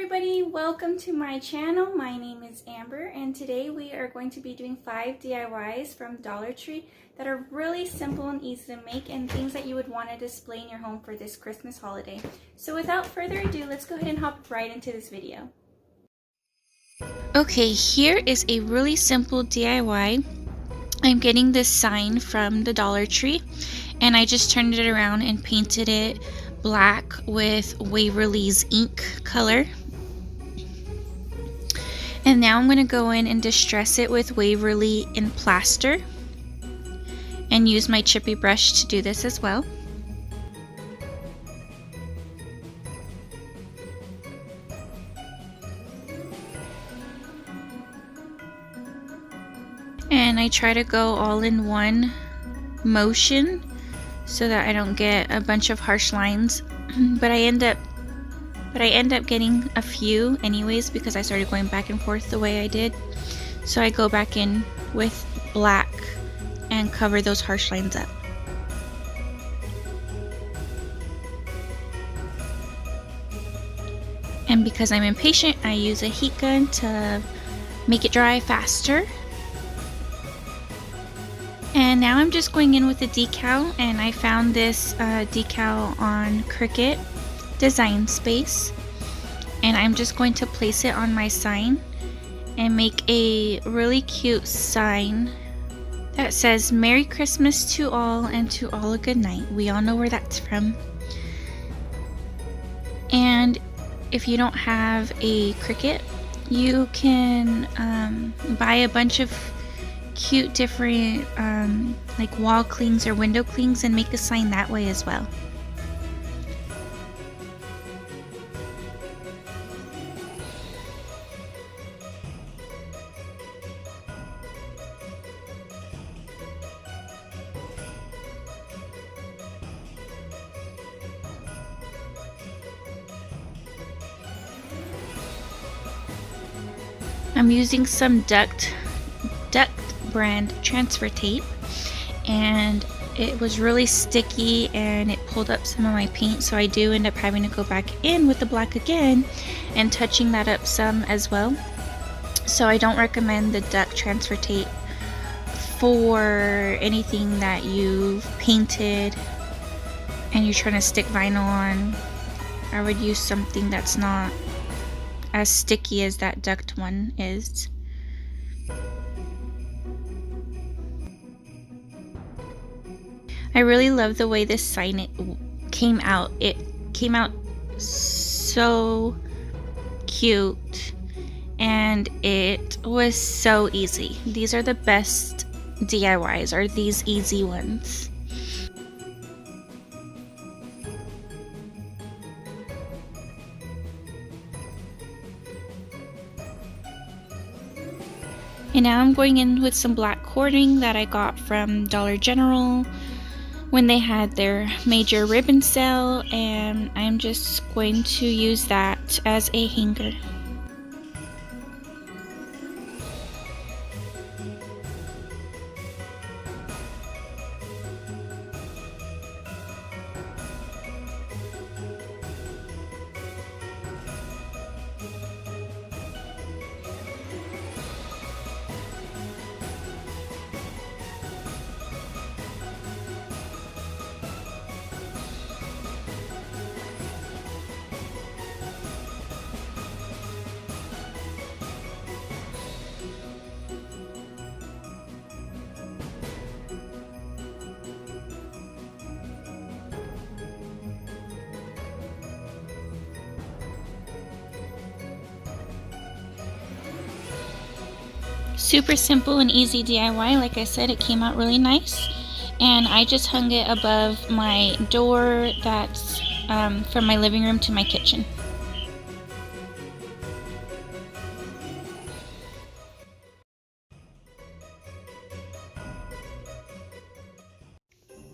everybody, welcome to my channel. My name is Amber and today we are going to be doing 5 DIYs from Dollar Tree that are really simple and easy to make and things that you would want to display in your home for this Christmas holiday. So without further ado, let's go ahead and hop right into this video. Okay, here is a really simple DIY. I'm getting this sign from the Dollar Tree and I just turned it around and painted it black with Waverly's ink color. And now I'm going to go in and distress it with Waverly in plaster and use my chippy brush to do this as well. And I try to go all in one motion so that I don't get a bunch of harsh lines, but I end up getting a few anyways because I started going back and forth the way I did. So I go back in with black and cover those harsh lines up. And because I'm impatient, I use a heat gun to make it dry faster. And now I'm just going in with a decal, and I found this decal on Cricut Design Space, and I'm just going to place it on my sign and make a really cute sign that says Merry Christmas to all and to all a good night. We all know where that's from. And if you don't have a Cricut, you can buy a bunch of cute different like wall clings or window clings and make a sign that way as well. I'm using some duct brand transfer tape, and it was really sticky and it pulled up some of my paint, so I do end up having to go back in with the black again and touching that up some as well. So I don't recommend the duct transfer tape for anything that you've painted and you're trying to stick vinyl on. I would use something that's not as sticky as that duct one is. I really love the way this sign came out. It came out so cute and it was so easy. These are the best DIYs, are these easy ones. And now I'm going in with some black cording that I got from Dollar General when they had their major ribbon sale, and I'm just going to use that as a hanger. Super simple and easy DIY. Like I said, it came out really nice, and I just hung it above my door that's from my living room to my kitchen.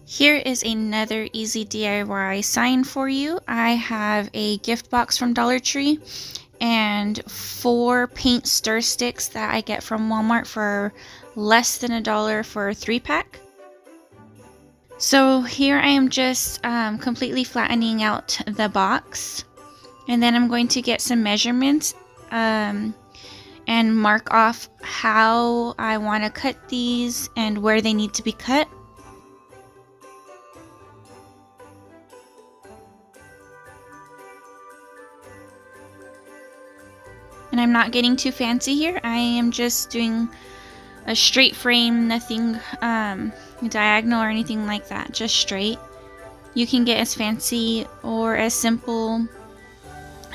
Here is another easy DIY sign for you. I have a gift box from Dollar Tree and 4 paint stir sticks that I get from Walmart for less than $1 for a 3-pack. So here I am just completely flattening out the box And then I'm going to get some measurements and mark off how I want to cut these and where they need to be cut. And I'm not getting too fancy here. I am just doing a straight frame, nothing diagonal or anything like that, just straight. You can get as fancy or as simple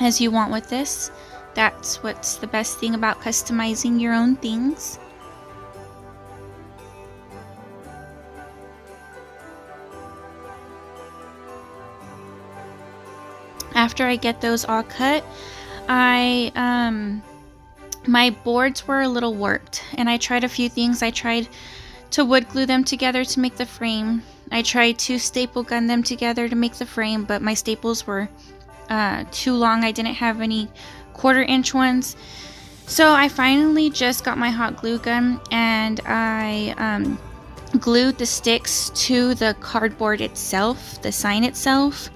as you want with this. That's what's the best thing about customizing your own things. After I get those all cut, my boards were a little warped, and I tried a few things. I tried to wood glue them together to make the frame. I tried to staple gun them together to make the frame, but my staples were too long. I didn't have any 1/4 inch ones. So I finally just got my hot glue gun, and I glued the sticks to the cardboard itself, the sign itself,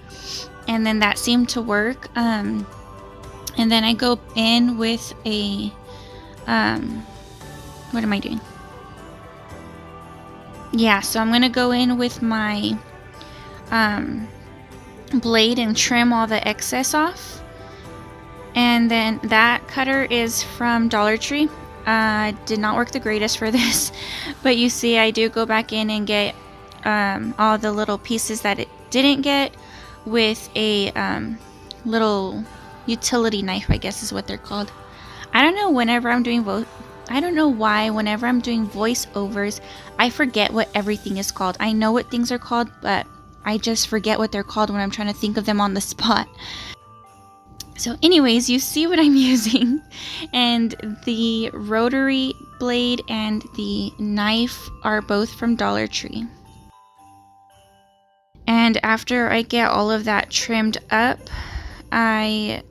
and then that seemed to work. And then I go in with a what am I doing? Yeah, so I'm gonna go in with my blade and trim all the excess off. And then that cutter is from Dollar Tree. Did not work the greatest for this, but you see I do go back in and get all the little pieces that it didn't get with a little utility knife, I guess is what they're called. I don't know why whenever I'm doing voiceovers, I forget what everything is called. I know what things are called, but I just forget what they're called when I'm trying to think of them on the spot. So anyways, you see what I'm using, and the rotary blade and the knife are both from Dollar Tree. And after I get all of that trimmed up, I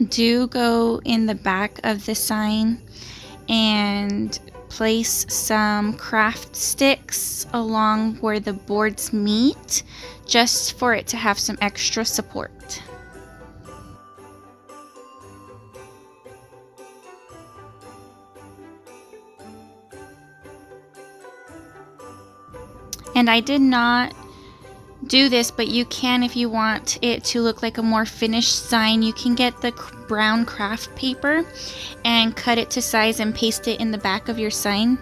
do go in the back of the sign and place some craft sticks along where the boards meet, just for it to have some extra support. And I did not do this, but you can, if you want it to look like a more finished sign, you can get the brown craft paper and cut it to size and paste it in the back of your sign,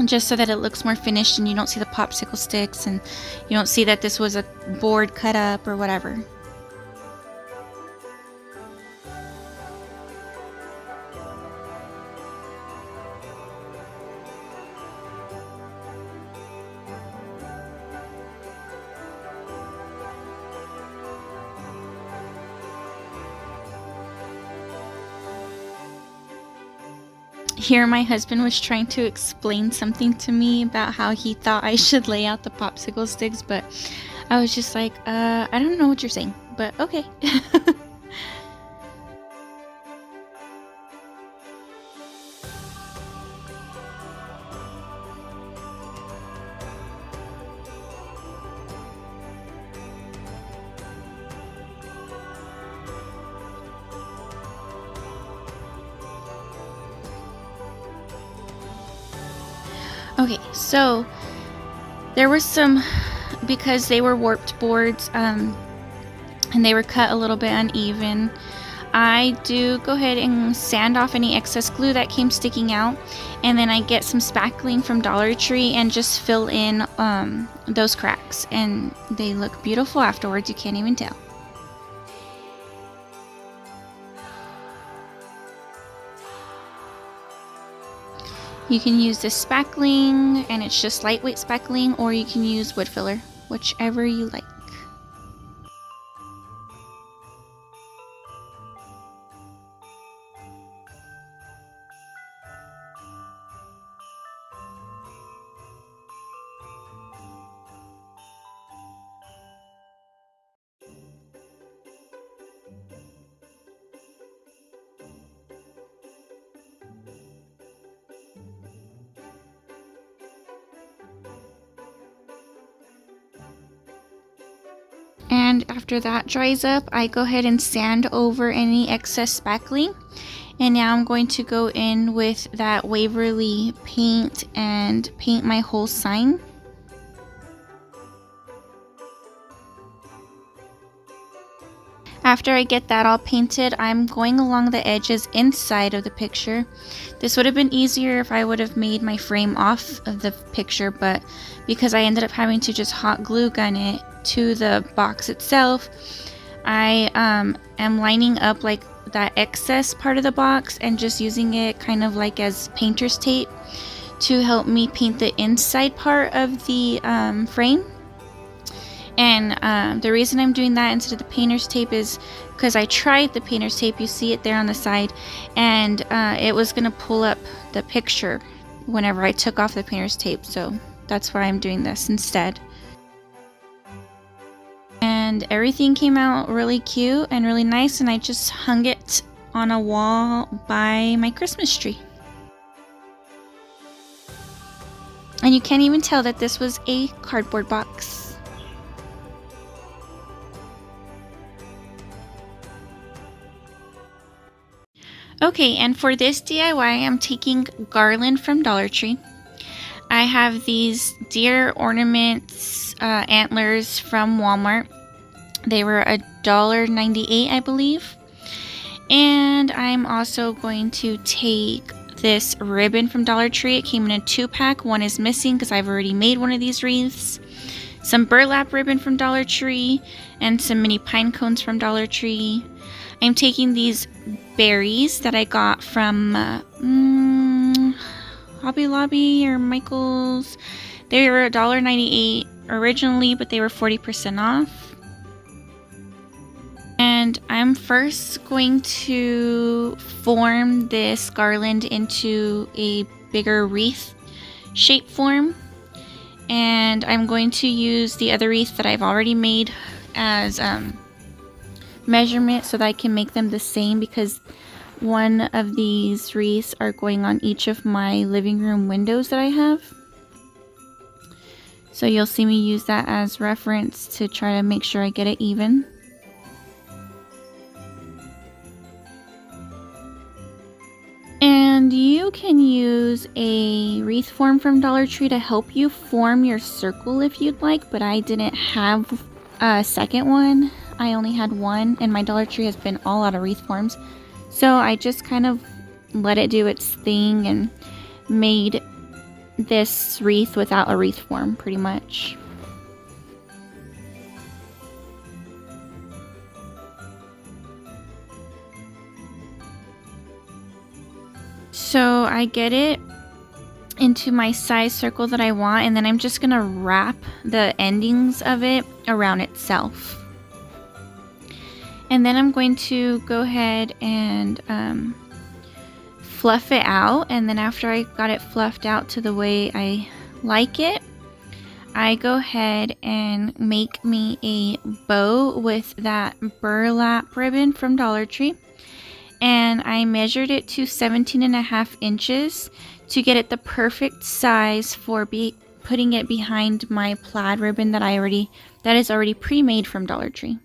just so that it looks more finished and you don't see the popsicle sticks and you don't see that this was a board cut up or whatever. Here my husband was trying to explain something to me about how he thought I should lay out the popsicle sticks, but I was just like, I don't know what you're saying, but okay. Okay, so there were some, because they were warped boards and they were cut a little bit uneven, I do go ahead and sand off any excess glue that came sticking out, and then I get some spackling from Dollar Tree and just fill in those cracks, and they look beautiful afterwards, you can't even tell. You can use this spackling, and it's just lightweight spackling, or you can use wood filler, whichever you like. And after that dries up, I go ahead and sand over any excess spackling. And now I'm going to go in with that Waverly paint and paint my whole sign. After I get that all painted, I'm going along the edges inside of the picture. This would have been easier if I would have made my frame off of the picture, but because I ended up having to just hot glue gun it to the box itself, I am lining up like that excess part of the box and just using it kind of like as painter's tape to help me paint the inside part of the frame. And the reason I'm doing that instead of the painter's tape is because I tried the painter's tape, you see it there on the side, and it was going to pull up the picture whenever I took off the painter's tape, so that's why I'm doing this instead. And everything came out really cute and really nice, and I just hung it on a wall by my Christmas tree. And you can't even tell that this was a cardboard box. Okay, and for this DIY, I'm taking garland from Dollar Tree. I have these deer ornaments, antlers from Walmart. They were $1.98, I believe. And I'm also going to take this ribbon from Dollar Tree. It came in a 2-pack. One is missing because I've already made one of these wreaths. Some burlap ribbon from Dollar Tree and some mini pine cones from Dollar Tree. I'm taking these berries that I got from Hobby Lobby or Michael's. They were $1.98 originally, but they were 40% off. And I'm first going to form this garland into a bigger wreath shape form. And I'm going to use the other wreath that I've already made as measurement so that I can make them the same, because one of these wreaths are going on each of my living room windows that I have. So you'll see me use that as reference to try to make sure I get it even. And you can use a wreath form from Dollar Tree to help you form your circle if you'd like, but I didn't have a second one. I only had one, and my Dollar Tree has been all out of wreath forms. So I just kind of let it do its thing and made this wreath without a wreath form, pretty much. So I get it into my size circle that I want, and then I'm just gonna wrap the endings of it around itself. And then I'm going to go ahead and fluff it out, and then after I got it fluffed out to the way I like it, I go ahead and make me a bow with that burlap ribbon from Dollar Tree. And I measured it to 17.5 inches to get it the perfect size for putting it behind my plaid ribbon that is already pre-made from Dollar Tree.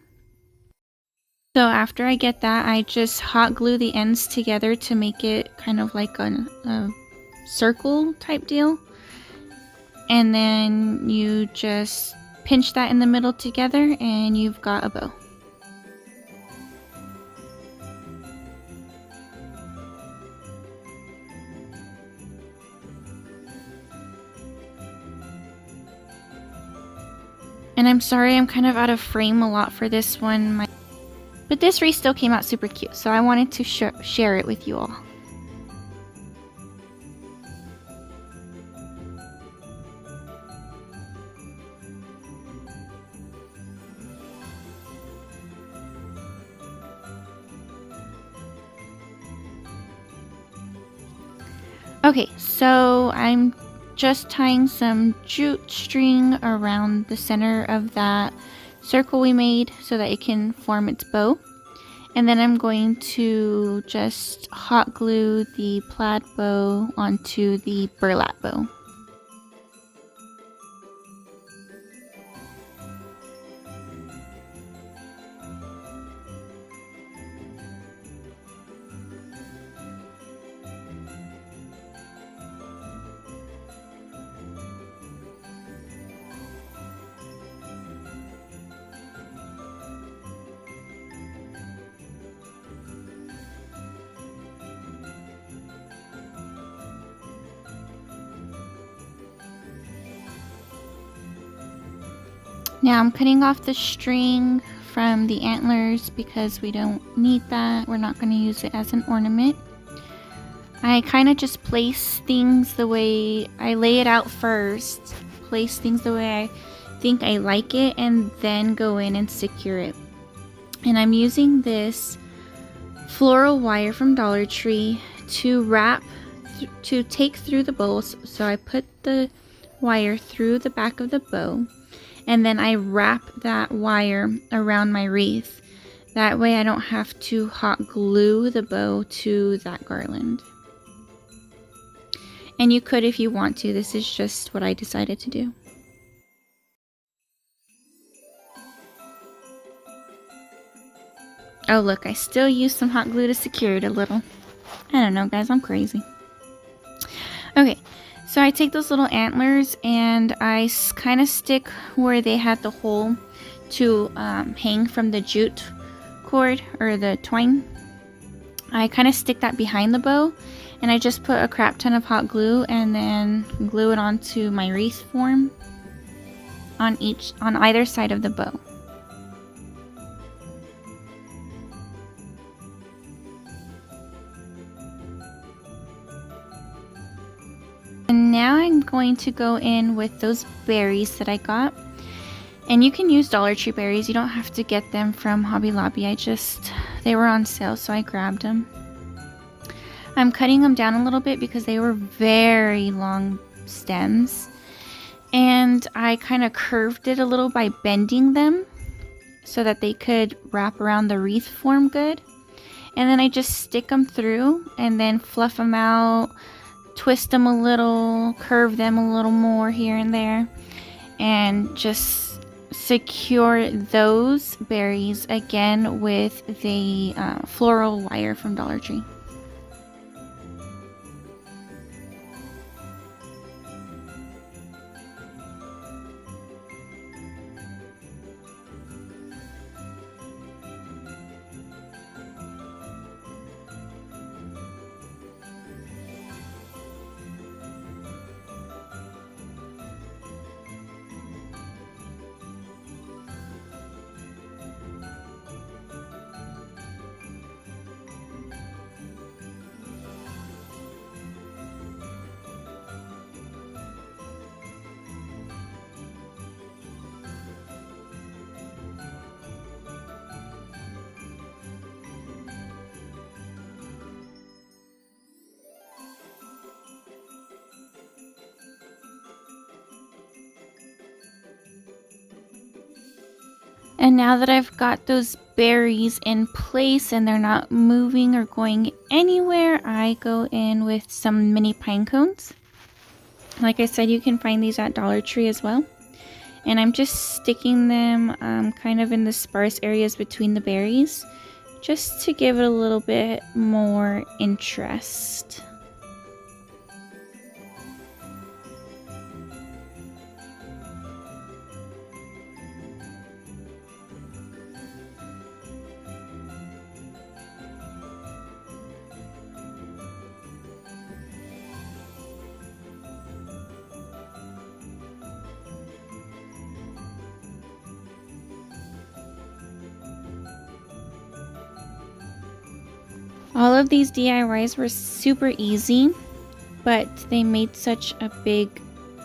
So after I get that, I just hot glue the ends together to make it kind of like a circle type deal. And then you just pinch that in the middle together and you've got a bow. And I'm sorry I'm kind of out of frame a lot for this one. But this wreath still came out super cute, so I wanted to share it with you all. Okay, so I'm just tying some jute string around the center of that circle we made so that it can form its bow. And then I'm going to just hot glue the plaid bow onto the burlap bow. Now I'm cutting off the string from the antlers because we don't need that. We're not going to use it as an ornament. I kind of just place things the way I lay it out first, place things the way I think I like it, and then go in and secure it. And I'm using this floral wire from Dollar Tree to wrap, to take through the bow. So I put the wire through the back of the bow, and then I wrap that wire around my wreath. That way I don't have to hot glue the bow to that garland. And you could if you want to. This is just what I decided to do. Oh look, I still use some hot glue to secure it a little. I don't know guys, I'm crazy. Okay, so I take those little antlers and I kind of stick where they had the hole to hang from the jute cord or the twine. I kind of stick that behind the bow, and I just put a crap ton of hot glue and then glue it onto my wreath form on either side of the bow. And now I'm going to go in with those berries that I got. And you can use Dollar Tree berries. You don't have to get them from Hobby Lobby. They were on sale, so I grabbed them. I'm cutting them down a little bit because they were very long stems. And I kind of curved it a little by bending them so that they could wrap around the wreath form good. And then I just stick them through and then fluff them out, twist them a little, curve them a little more here and there, and just secure those berries again with the floral wire from Dollar Tree. And now that I've got those berries in place and they're not moving or going anywhere, I go in with some mini pine cones. Like I said, you can find these at Dollar Tree as well. And I'm just sticking them kind of in the sparse areas between the berries, just to give it a little bit more interest. All of these DIYs were super easy, but they made such a big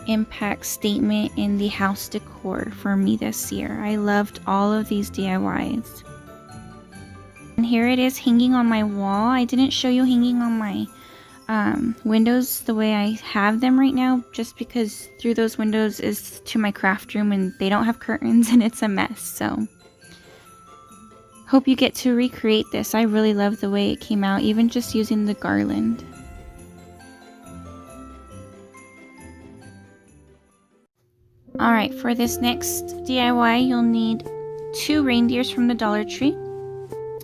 impact statement in the house decor for me this year. I loved all of these DIYs. And here it is hanging on my wall. I didn't show you hanging on my windows the way I have them right now, just because through those windows is to my craft room and they don't have curtains and it's a mess. So hope you get to recreate this. I really love the way it came out, even just using the garland. Alright, for this next DIY, you'll need 2 reindeers from the Dollar Tree,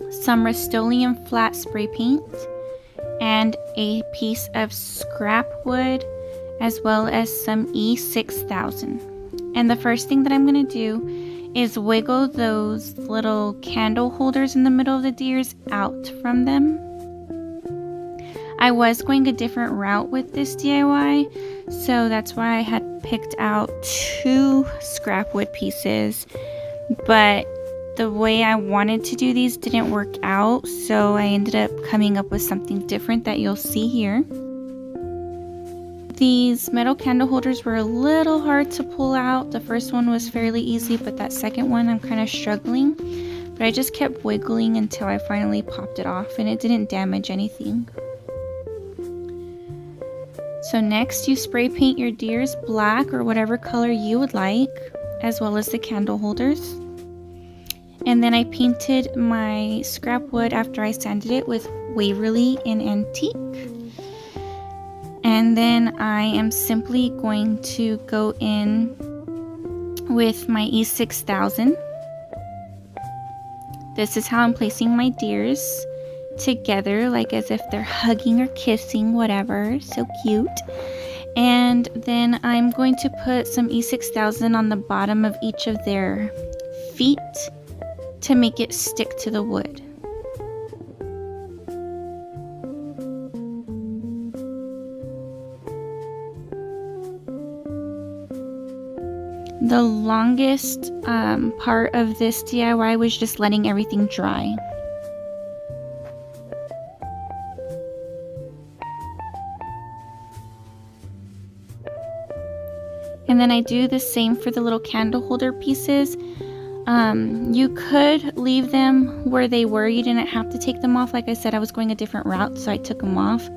some Rust-Oleum flat spray paint, and a piece of scrap wood, as well as some E6000. And the first thing that I'm going to do is wiggle those little candle holders in the middle of the deers out from them. I was going a different route with this DIY, so that's why I had picked out 2 scrap wood pieces, but the way I wanted to do these didn't work out, so I ended up coming up with something different that you'll see here. These metal candle holders were a little hard to pull out. The first one was fairly easy, but that second one I'm kind of struggling. But I just kept wiggling until I finally popped it off, and it didn't damage anything. So next you spray paint your deers black or whatever color you would like, as well as the candle holders. And then I painted my scrap wood after I sanded it with Waverly in Antique. And then I am simply going to go in with my E6000. This is how I'm placing my deers together, like as if they're hugging or kissing, whatever. So cute. And then I'm going to put some E6000 on the bottom of each of their feet to make it stick to the wood. The longest part of this DIY was just letting everything dry. And then I do the same for the little candle holder pieces. You could leave them where they were. You didn't have to take them off. Like I said, I was going a different route, so I took them off.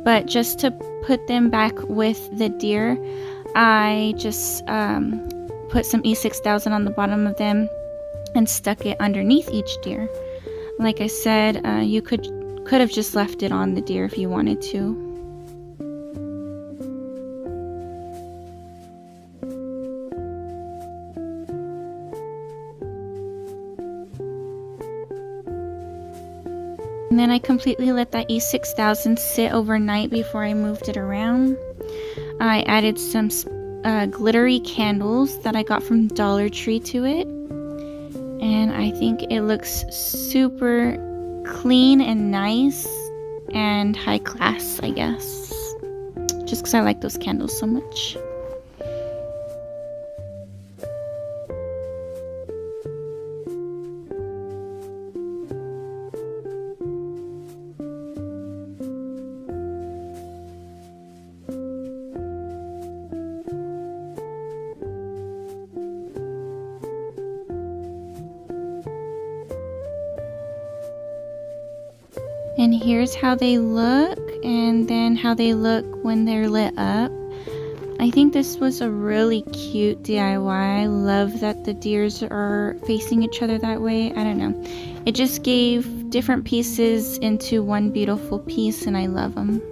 But just to put them back with the deer, I just put some E6000 on the bottom of them and stuck it underneath each deer. Like I said, you could have just left it on the deer if you wanted to. And then I completely let that E6000 sit overnight before I moved it around. I added some glittery candles that I got from Dollar Tree to it. And I think it looks super clean and nice and high class, I guess. Just because I like those candles so much. And here's how they look, and then how they look when they're lit up. I think this was a really cute DIY. I love that the deers are facing each other that way. I don't know. It just gave different pieces into one beautiful piece, and I love them.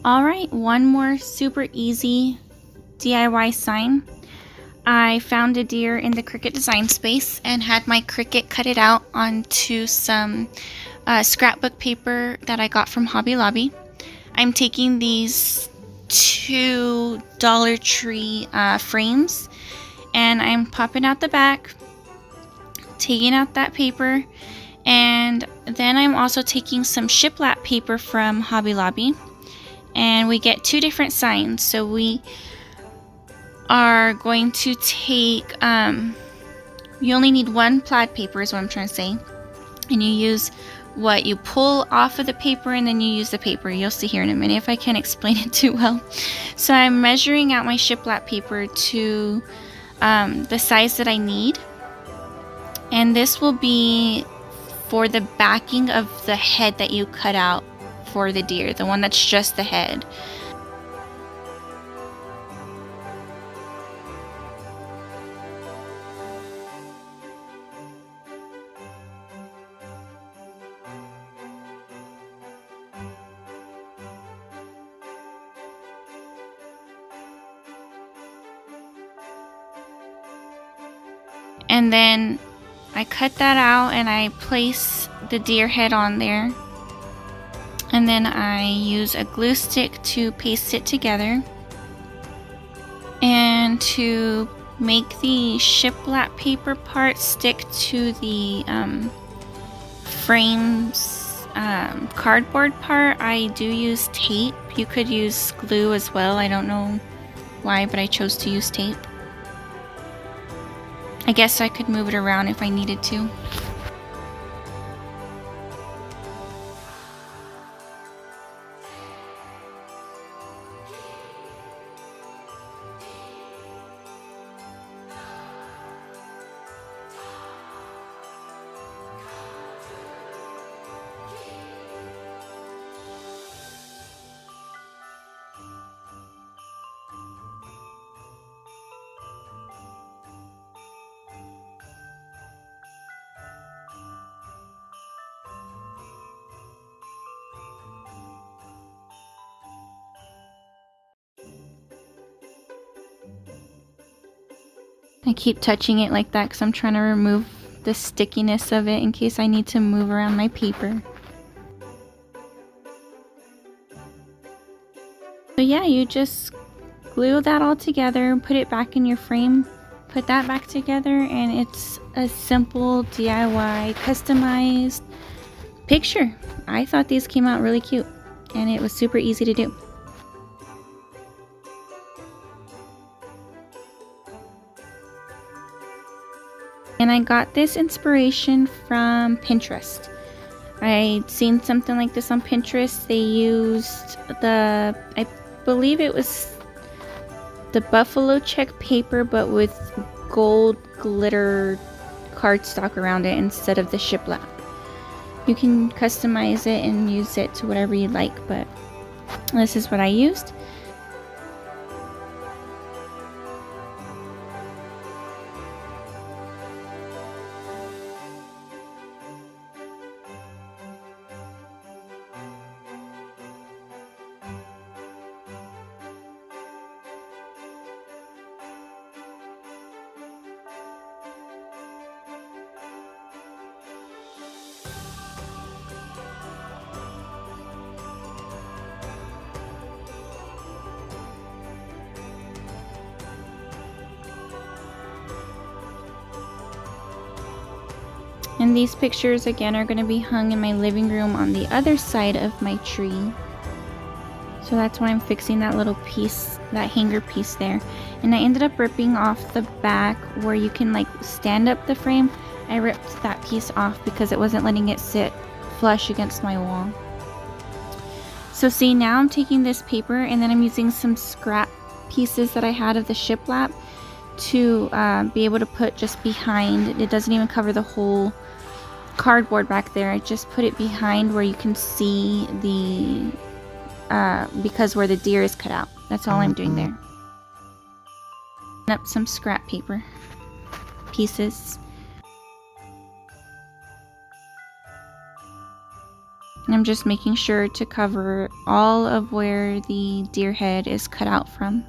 Alright, one more super easy DIY sign. I found a deer in the Cricut design space and had my Cricut cut it out onto some scrapbook paper that I got from Hobby Lobby. I'm taking these 2 Dollar Tree frames and I'm popping out the back, taking out that paper, and then I'm also taking some shiplap paper from Hobby Lobby. And we get 2 different signs. So we are going to take, you only need 1 plaid paper is what I'm trying to say. And you use what you pull off of the paper, and then you use the paper. You'll see here in a minute if I can't explain it too well. So I'm measuring out my shiplap paper to the size that I need. And this will be for the backing of the head that you cut out for the deer, the one that's just the head. And then I cut that out and I place the deer head on there. And then I use a glue stick to paste it together. And to make the shiplap paper part stick to the frame's cardboard part, I do use tape. You could use glue as well. I don't know why, but I chose to use tape. I guess I could move it around if I needed to. I keep touching it like that because I'm trying to remove the stickiness of it in case I need to move around my paper. So yeah, you just glue that all together, put it back in your frame, put that back together, and it's a simple DIY customized picture. I thought these came out really cute and it was super easy to do. And I got this inspiration from Pinterest. I'd seen something like this on Pinterest. They used I believe it was the buffalo check paper, but with gold glitter cardstock around it instead of the shiplap. You can customize it and use it to whatever you like, but this is what I used. And these pictures again are going to be hung in my living room on the other side of my tree. So that's why I'm fixing that little piece, that hanger piece there. And I ended up ripping off the back where you can like stand up the frame. I ripped that piece off because it wasn't letting it sit flush against my wall. So see, now I'm taking this paper and then I'm using some scrap pieces that I had of the shiplap to be able to put just behind. It doesn't even cover the whole cardboard back there. I just put it behind where you can see the because where the deer is cut out. That's all I'm doing there. Up some scrap paper pieces. And I'm just making sure to cover all of where the deer head is cut out from.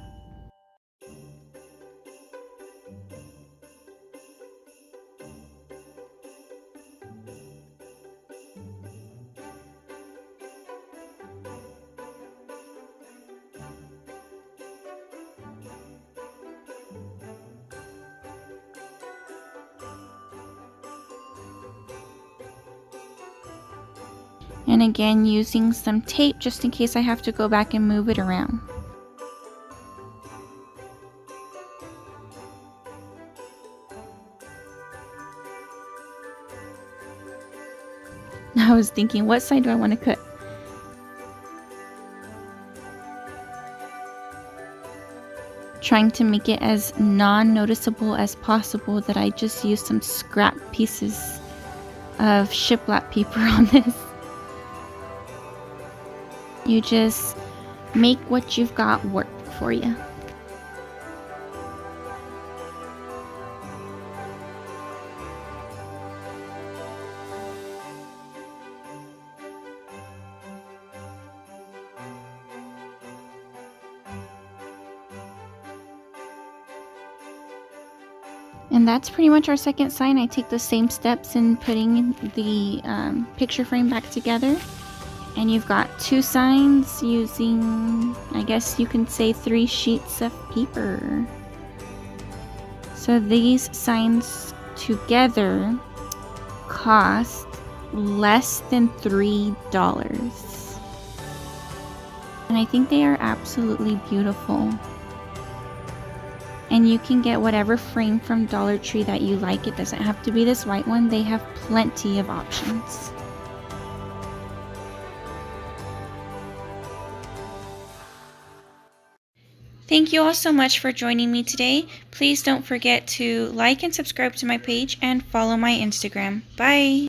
And again, using some tape just in case I have to go back and move it around. I was thinking, what side do I want to cut? Trying to make it as non-noticeable as possible that I just used some scrap pieces of shiplap paper on this. You just make what you've got work for you. And that's pretty much our second sign. I take the same steps in putting the picture frame back together. And you've got 2 signs using, I guess you can say, 3 sheets of paper. So these signs together cost less than $3. And I think they are absolutely beautiful. And you can get whatever frame from Dollar Tree that you like. It doesn't have to be this white one. They have plenty of options. Thank you all so much for joining me today. Please don't forget to like and subscribe to my page and follow my Instagram. Bye!